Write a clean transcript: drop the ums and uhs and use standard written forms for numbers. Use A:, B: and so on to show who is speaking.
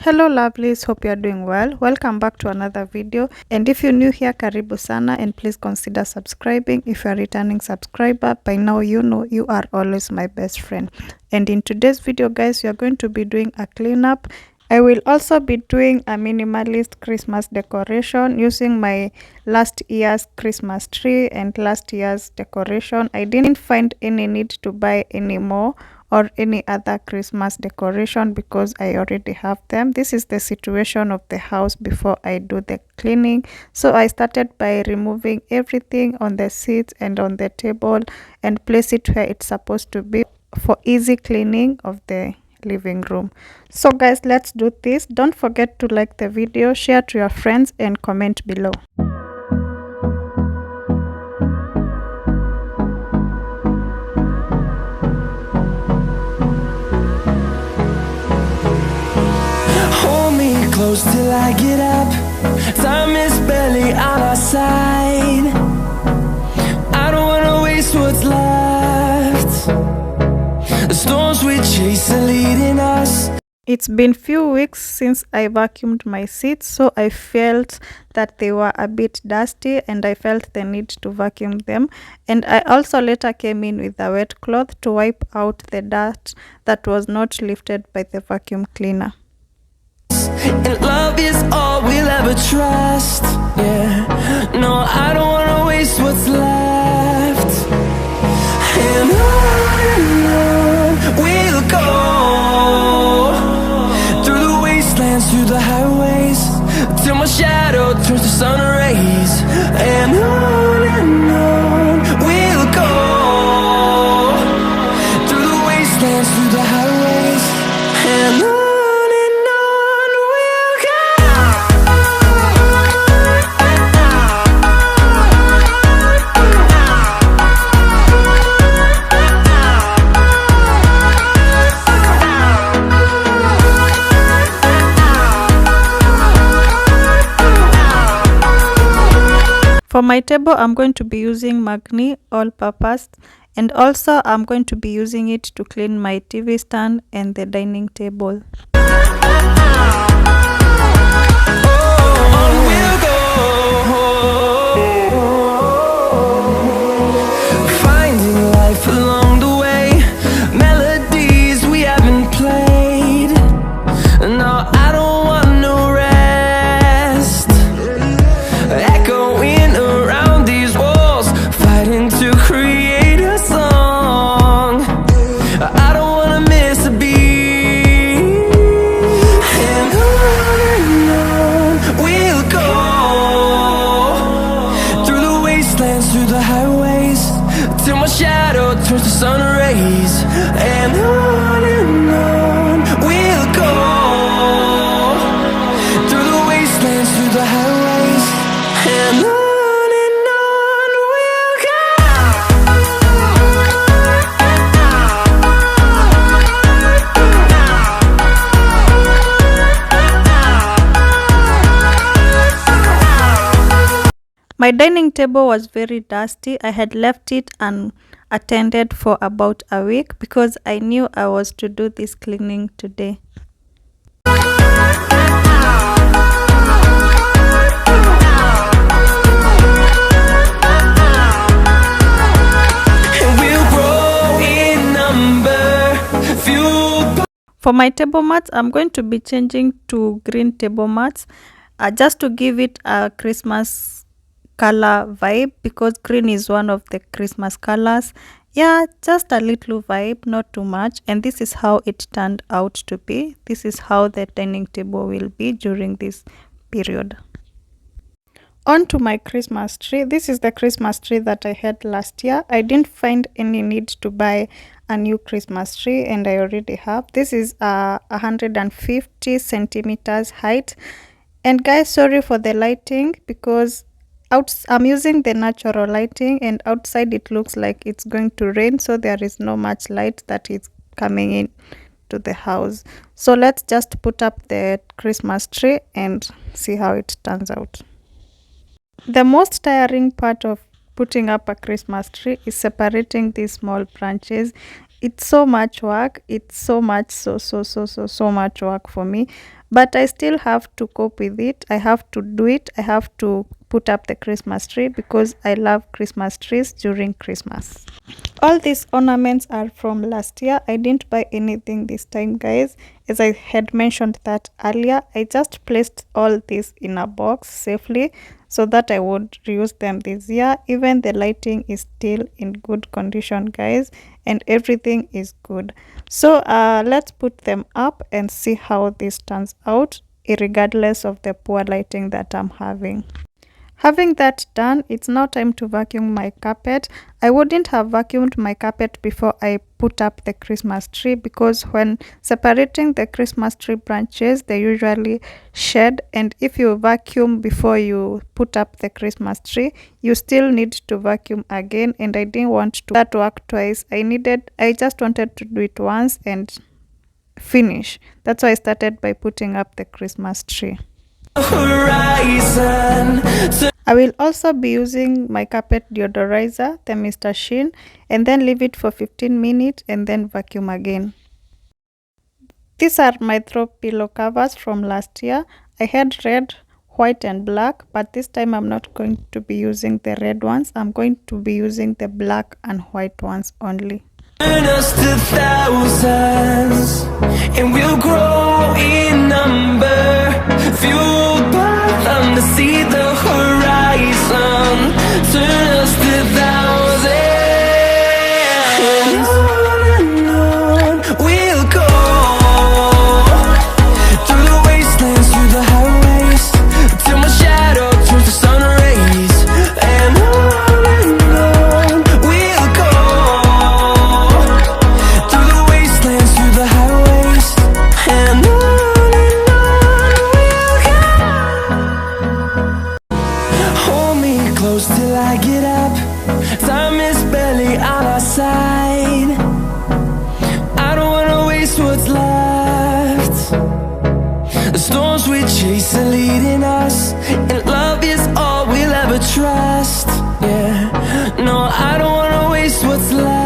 A: Hello lovelies, hope you are doing well. Welcome back to another video, and if you're new here, karibu sana, and please consider subscribing. If you're a returning subscriber, by now you know you are always my best friend. And in today's video guys, we are going to be doing a cleanup. I will also be doing a minimalist Christmas decoration using my last year's Christmas tree and last year's decoration. I didn't find any need to buy any more or any other Christmas decoration because I already have them. This is the situation of the house before I do the cleaning. So I started by removing everything on the seats and on the table and place it where it's supposed to be for easy cleaning of the living room. So guys, let's do this. Don't forget to like the video, share to your friends, and comment below.
B: Close till I get up. Time is barely on our side. I don't wanna waste what's left. The storms we chase are leading us.
A: It's been few weeks since I vacuumed my seats, so I felt that they were a bit dusty and I felt the need to vacuum them. And I also later came in with a wet cloth to wipe out the dirt that was not lifted by the vacuum cleaner.
B: And love is all we'll ever trust. Yeah, no, I don't wanna waste what's left. And on we'll go, through the wastelands, through the highways, till my shadow turns to sun rays. And on we'll go, through the wastelands, through the highways, and on.
A: For my table, I'm going to be using Magni all-purpose, and also I'm going to be using it to clean my TV stand and the dining table.
B: Finding life along the way, melodies we haven't played. No, I don't want no rest. Echoing around these walls, fighting to create a song. I don't wanna miss a beat. And on we'll go, through the wastelands, through the highways, till my shadow turns to sun rays. And on we'll go, through the wastelands, through the highways, and on we'll go.
A: My dining table was very dusty. I had left it unattended for about a week because I knew I was to do this cleaning today. For my table mats, I'm going to be changing to green table mats just to give it a Christmas color vibe, because green is one of the Christmas colors. Yeah, just a little vibe, not too much. And this is how it turned out to be. This is how the dining table will be during this period. On to my Christmas tree. This is the Christmas tree that I had last year. I didn't find any need to buy a new Christmas tree, and I already have. This is 150 centimeters height. And guys, sorry for the lighting because I'm using the natural lighting, and outside it looks like it's going to rain, so there is no much light that is coming in to the house. So let's just put up the Christmas tree and see how it turns out. The most tiring part of putting up a Christmas tree is separating these small branches. It's so much work. It's so much, so much work for me. but I still have to cope with it. I have to do it. I have to put up the Christmas tree because I love Christmas trees during Christmas. All these ornaments are from last year. I didn't buy anything this time, guys. As I had mentioned that earlier, I just placed all this in a box safely so that I would reuse them this year. Even the lighting is still in good condition, guys, and everything is good. So let's put them up and see how this turns out, regardless of the poor lighting that I'm having. Having that done, it's now time to vacuum my carpet. I wouldn't have vacuumed my carpet before I put up the Christmas tree because when separating the Christmas tree branches, they usually shed, and if you vacuum before you put up the Christmas tree, you still need to vacuum again, and I didn't want to that work twice. I just wanted to do it once and finish. That's why I started by putting up the Christmas tree.
B: Horizon.
A: I will also be using my carpet deodorizer, the Mr. Sheen, and then leave it for 15 minutes and then vacuum again. These are my throw pillow covers from last year. I had red, white and black, but this time I'm not going to be using the red ones. I'm going to be using the black and white ones only.
B: Turn us to thousands, and we'll grow in number, fueled by them to see the horizon. Turn us to thousands, and on we'll go, through the wastelands, through the highways, till my shadow turns to sun rays, and on we'll go, through the wastelands, through the highways, and on we'll go. Hold me close till I get up. Time is barely on our side. I don't wanna waste what's left. The storms we chase are leading us, and love is all we'll ever trust. Yeah, no, I don't wanna waste what's left.